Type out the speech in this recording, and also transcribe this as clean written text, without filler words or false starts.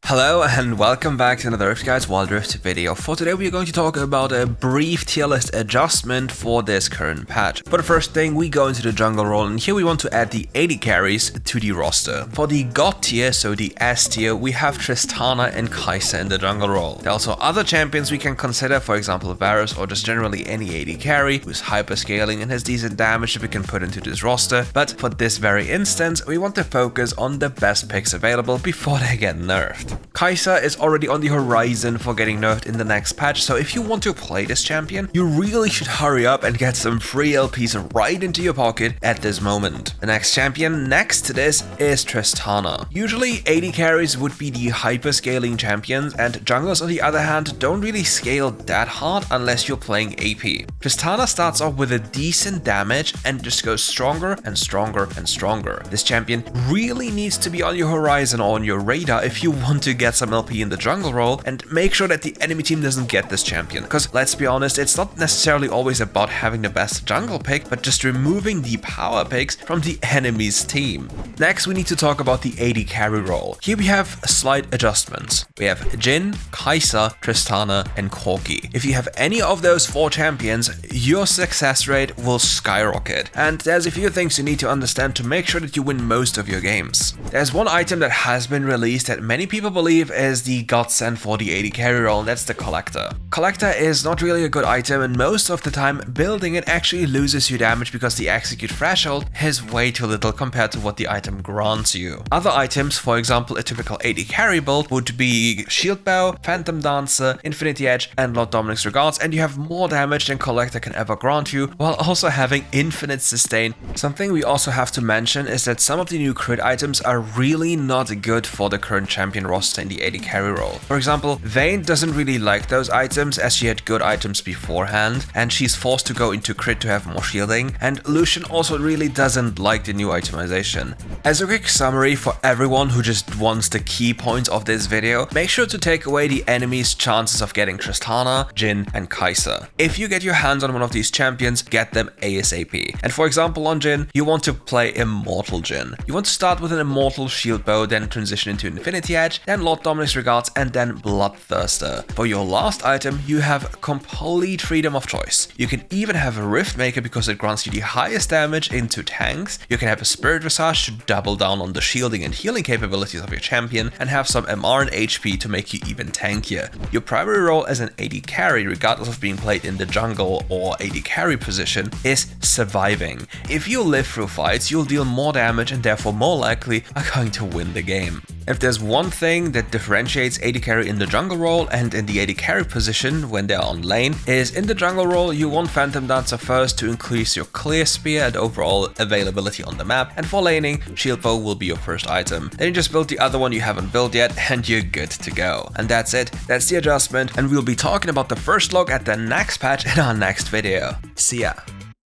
Hello and welcome back to another RiftGuides WildRift video. For today we are going to talk about a brief tier list adjustment for this current patch. For the first thing, we go into the jungle role, and here we want to add the AD carries to the roster. For the God tier, so the S tier, we have Tristana and Kai'Sa in the jungle role. There are also other champions we can consider, for example Varus or just generally any AD carry who's hyperscaling and has decent damage that we can put into this roster, but for this very instance we want to focus on the best picks available before they get nerfed. Kai'Sa is already on the horizon for getting nerfed in the next patch, so if you want to play this champion, you really should hurry up and get some free LPs right into your pocket at this moment. The next champion next to this is Tristana. Usually AD carries would be the hyperscaling champions, and junglers on the other hand don't really scale that hard unless you're playing AP. Tristana starts off with a decent damage and just goes stronger and stronger and stronger. This champion really needs to be on your horizon or on your radar if you want to get some LP in the jungle role, and make sure that the enemy team doesn't get this champion, because let's be honest, it's not necessarily always about having the best jungle pick, but just removing the power picks from the enemy's team. Next we need to talk about the AD carry role. Here we have slight adjustments. We have Jhin, Kai'Sa, Tristana and Corki. If you have any of those 4 champions, your success rate will skyrocket, and there's a few things you need to understand to make sure that you win most of your games. There's one item that has been released that many people believe is the godsend for the AD carry role, and that's the Collector. Collector is not really a good item, and most of the time building it actually loses you damage because the execute threshold is way too little compared to what the item grants you. Other items, for example a typical AD carry build, would be Shield Bow, Phantom Dancer, Infinity Edge and Lord Dominik's Regards, and you have more damage than Collector can ever grant you, while also having infinite sustain. Something we also have to mention is that some of the new crit items are really not good for the current champion roster in the AD carry role. For example, Vayne doesn't really like those items as she had good items beforehand, and she's forced to go into crit to have more shielding, and Lucian also really doesn't like the new itemization. As a quick summary for everyone who just wants the key points of this video, make sure to take away the enemy's chances of getting Tristana, Jhin and Kai'Sa. If you get your hands on one of these champions, get them ASAP. And for example on Jhin, you want to play Immortal Jhin. You want to start with an Immortal Shield Bow, then transition into Infinity Edge, then Lord Dominik's Regards and then Bloodthirster. For your last item, you have complete freedom of choice. You can even have a Rift Maker because it grants you the highest damage into tanks. You can have a Spirit Visage to double down on the shielding and healing capabilities of your champion, and have some MR and HP to make you even tankier. Your primary role as an AD carry, regardless of being played in the jungle or AD carry position, is surviving. If you live through fights, you'll deal more damage and therefore more likely are going to win the game. If there's one thing that differentiates AD carry in the jungle role and in the AD carry position when they're on lane, is in the jungle role you want Phantom Dancer first to increase your clear spear and overall availability on the map, and for laning, Shield Bow will be your first item. Then you just build the other one you haven't built yet and you're good to go. And that's it, that's the adjustment, and we'll be talking about the first look at the next patch in our next video. See ya!